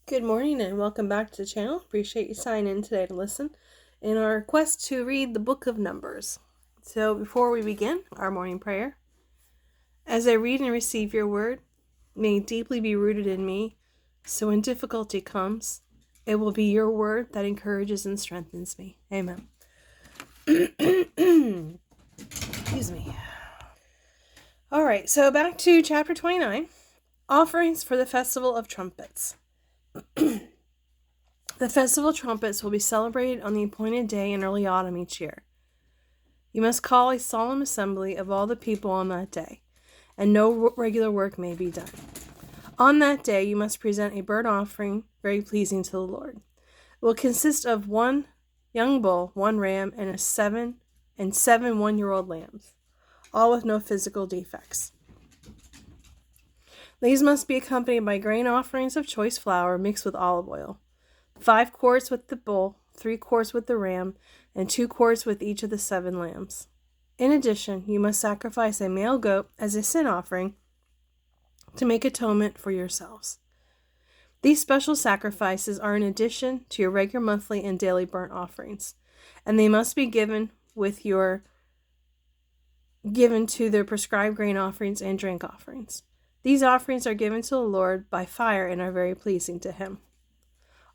Good morning and welcome back to the channel. Appreciate you signing in today to listen in our quest to read the book of Numbers. So before we begin our morning prayer, as I read and receive your word, may it deeply be rooted in me, so when difficulty comes, it will be your word that encourages and strengthens me. Amen. Excuse me. All right, so back to chapter 29, Offerings for the Festival of Trumpets. The Festival of Trumpets will be celebrated on the appointed day in early autumn each year. You must call a solemn assembly of all the people on that day, and no regular work may be done. On that day you must present a burnt offering very pleasing to the Lord. It will consist of 1 young bull, 1 ram, and 7 one-year-old lambs, all with no physical defects. These must be accompanied by grain offerings of choice flour mixed with olive oil. 5 quarts with the bull, 3 quarts with the ram, and 2 quarts with each of the 7 lambs. In addition, you must sacrifice a male goat as a sin offering to make atonement for yourselves. These special sacrifices are in addition to your regular monthly and daily burnt offerings, and they must be given to their prescribed grain offerings and drink offerings. These offerings are given to the Lord by fire and are very pleasing to him.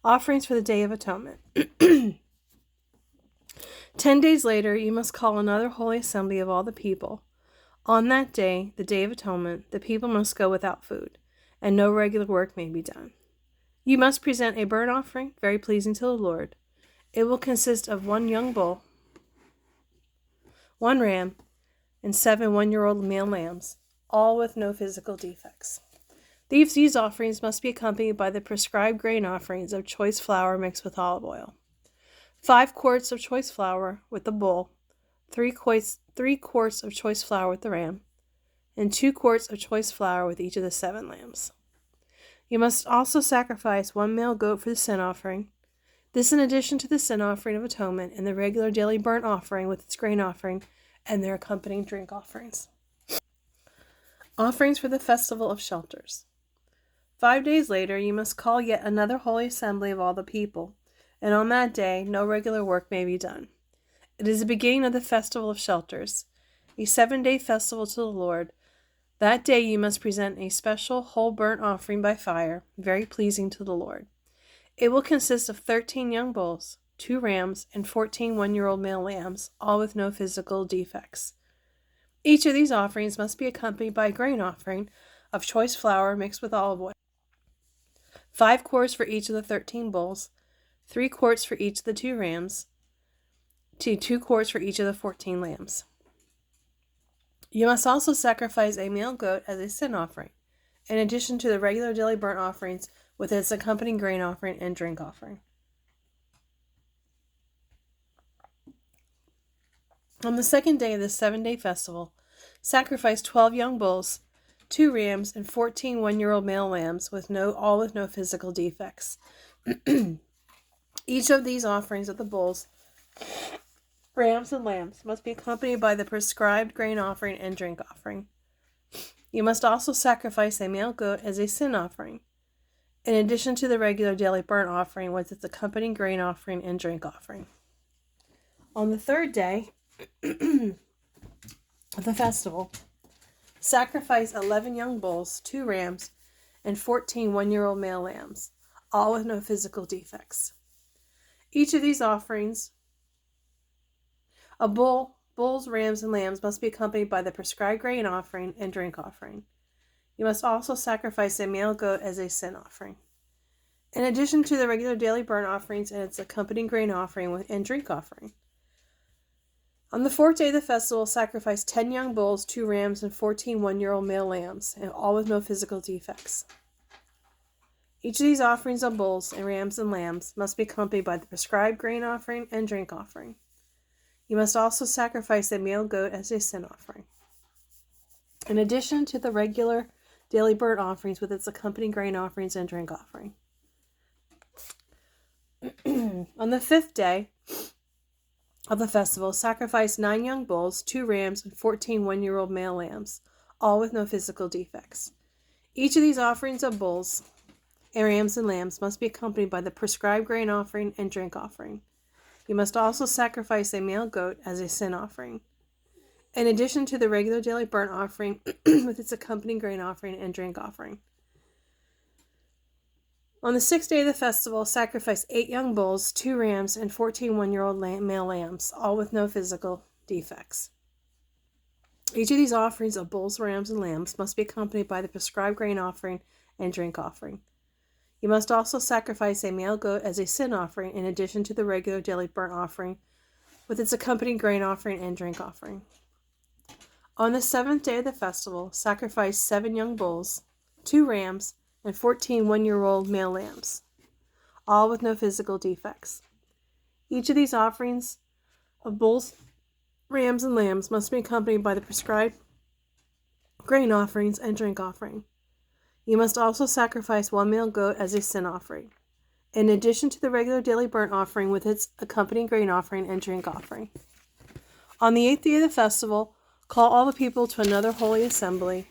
Offerings for the Day of Atonement. 10 days later, you must call another holy assembly of all the people. On that day, the Day of Atonement, the people must go without food, and no regular work may be done. You must present a burnt offering, very pleasing to the Lord. It will consist of 1 young bull, 1 ram, and 7 one-year-old male lambs, all with no physical defects. These offerings must be accompanied by the prescribed grain offerings of choice flour mixed with olive oil. 5 quarts of choice flour with the bull, 3 quarts of choice flour with the ram, and 2 quarts of choice flour with each of the 7 lambs. You must also sacrifice 1 male goat for the sin offering. This in addition to the sin offering of atonement and the regular daily burnt offering with its grain offering and their accompanying drink offerings. Offerings for the Festival of Shelters. 5 days later, you must call yet another holy assembly of all the people, and on that day no regular work may be done. It is the beginning of the Festival of Shelters, a 7-day festival to the Lord. That day you must present a special whole burnt offering by fire, very pleasing to the Lord. It will consist of 13 young bulls, 2 rams, and 14 one-year-old male lambs, all with no physical defects. Each of these offerings must be accompanied by a grain offering of choice flour mixed with olive oil. 5 quarts for each of the 13 bulls, 3 quarts for each of the 2 rams, 2 quarts for each of the 14 lambs. You must also sacrifice a male goat as a sin offering, in addition to the regular daily burnt offerings with its accompanying grain offering and drink offering. On the second day of this 7-day festival, sacrifice 12 young bulls, 2 rams, and 14 one-year-old male lambs, all with no physical defects. Each of these offerings of the bulls, rams, and lambs must be accompanied by the prescribed grain offering and drink offering. You must also sacrifice a male goat as a sin offering, in addition to the regular daily burnt offering with its accompanying grain offering and drink offering. On the third day of the festival, sacrifice 11 young bulls, 2 rams, and 14 one-year-old male lambs, all with no physical defects. Each of these offerings of bulls, rams, and lambs must be accompanied by the prescribed grain offering and drink offering. You must also sacrifice a male goat as a sin offering, in addition to the regular daily burnt offerings and its accompanying grain offering and drink offering. On the 4th day of the festival, sacrifice 10 young bulls, 2 rams, and 14 one-year-old male lambs, and all with no physical defects. Each of these offerings of bulls and rams and lambs must be accompanied by the prescribed grain offering and drink offering. You must also sacrifice a male goat as a sin offering, in addition to the regular daily burnt offerings with its accompanying grain offerings and drink offering. On the 5th day of the festival, sacrifice 9 young bulls, 2 rams, and 14 one-year-old male lambs, all with no physical defects. Each of these offerings of bulls and rams and lambs must be accompanied by the prescribed grain offering and drink offering. You must also sacrifice a male goat as a sin offering, in addition to the regular daily burnt offering with its accompanying grain offering and drink offering. On the 6th day of the festival, sacrifice 8 young bulls, 2 rams, and 14 one-year-old male lambs, all with no physical defects. Each of these offerings of bulls, rams, and lambs must be accompanied by the prescribed grain offering and drink offering. You must also sacrifice a male goat as a sin offering in addition to the regular daily burnt offering with its accompanying grain offering and drink offering. On the 7th day of the festival, sacrifice 7 young bulls, 2 rams, and 14 one-year-old male lambs, all with no physical defects. Each of these offerings of bulls, rams, and lambs must be accompanied by the prescribed grain offerings and drink offering. You must also sacrifice 1 male goat as a sin offering, in addition to the regular daily burnt offering with its accompanying grain offering and drink offering. On the 8th day of the festival, call all the people to another holy assembly.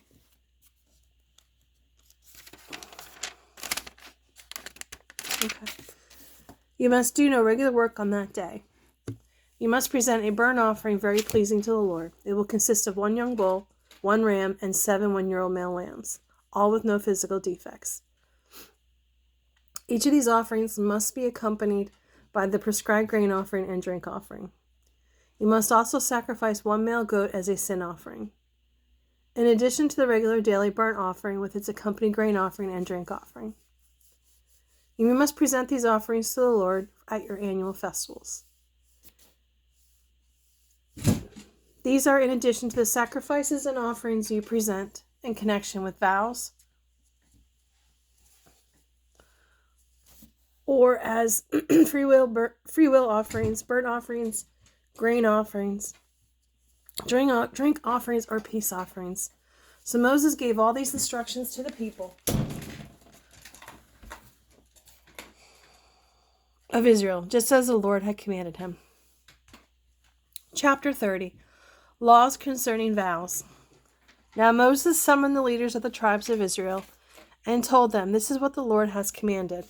Okay. You must do no regular work on that day. You must present a burnt offering very pleasing to the Lord. It will consist of 1 young bull, 1 ram, and 7 one-year-old male lambs, all with no physical defects. Each of these offerings must be accompanied by the prescribed grain offering and drink offering. You must also sacrifice 1 male goat as a sin offering, in addition to the regular daily burnt offering with its accompanying grain offering and drink offering. You must present these offerings to the Lord at your annual festivals. These are in addition to the sacrifices and offerings you present in connection with vows, or as free will offerings, burnt offerings, grain offerings, drink offerings, or peace offerings. So Moses gave all these instructions to the people of Israel, just as the Lord had commanded him. Chapter 30. Laws concerning vows. Now Moses summoned the leaders of the tribes of Israel and told them, "This is what the Lord has commanded.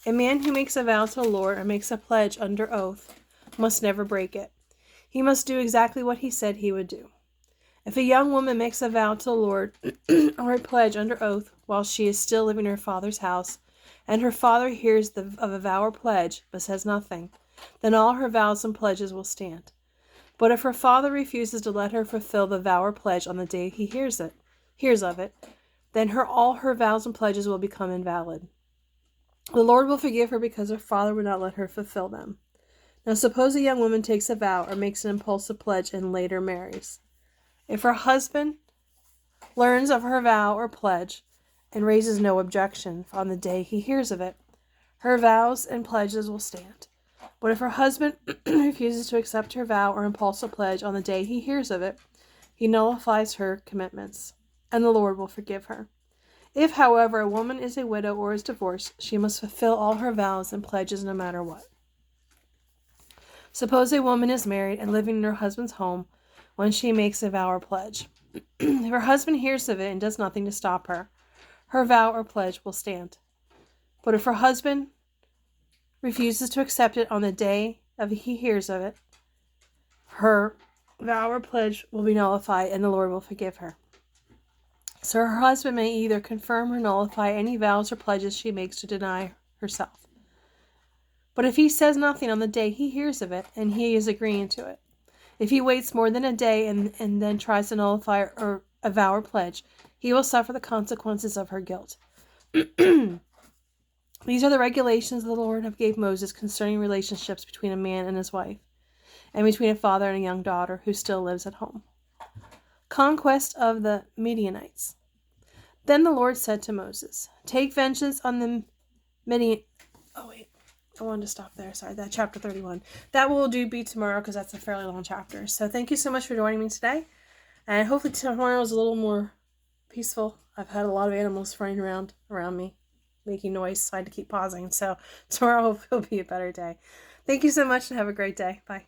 A man who makes a vow to the Lord or makes a pledge under oath must never break it. He must do exactly what he said he would do. If a young woman makes a vow to the Lord or a pledge under oath while she is still living in her father's house, and her father hears of a vow or pledge but says nothing, then all her vows and pledges will stand. But if her father refuses to let her fulfill the vow or pledge on the day he hears of it, then all her vows and pledges will become invalid. The Lord will forgive her because her father would not let her fulfill them. Now suppose a young woman takes a vow or makes an impulsive pledge and later marries. If her husband learns of her vow or pledge and raises no objection on the day he hears of it, her vows and pledges will stand. But if her husband refuses to accept her vow or impulsive pledge on the day he hears of it, he nullifies her commitments, and the Lord will forgive her. If, however, a woman is a widow or is divorced, she must fulfill all her vows and pledges no matter what. Suppose a woman is married and living in her husband's home when she makes a vow or pledge. If her husband hears of it and does nothing to stop her, her vow or pledge will stand. But if her husband refuses to accept it on the day he hears of it, her vow or pledge will be nullified and the Lord will forgive her. So her husband may either confirm or nullify any vows or pledges she makes to deny herself. But if he says nothing on the day he hears of it and he is agreeing to it, if he waits more than a day and then tries to nullify a vow or pledge, he will suffer the consequences of her guilt. These are the regulations the Lord gave Moses concerning relationships between a man and his wife, and between a father and a young daughter who still lives at home. Conquest of the Midianites. Then the Lord said to Moses, "Take vengeance on the Midian." Oh wait, I wanted to stop there. Sorry, that chapter 31. That will be tomorrow because that's a fairly long chapter. So thank you so much for joining me today, and hopefully tomorrow is a little more peaceful. I've had a lot of animals running around me, making noise, so I had to keep pausing. So tomorrow will be a better day. Thank you so much and have a great day. Bye.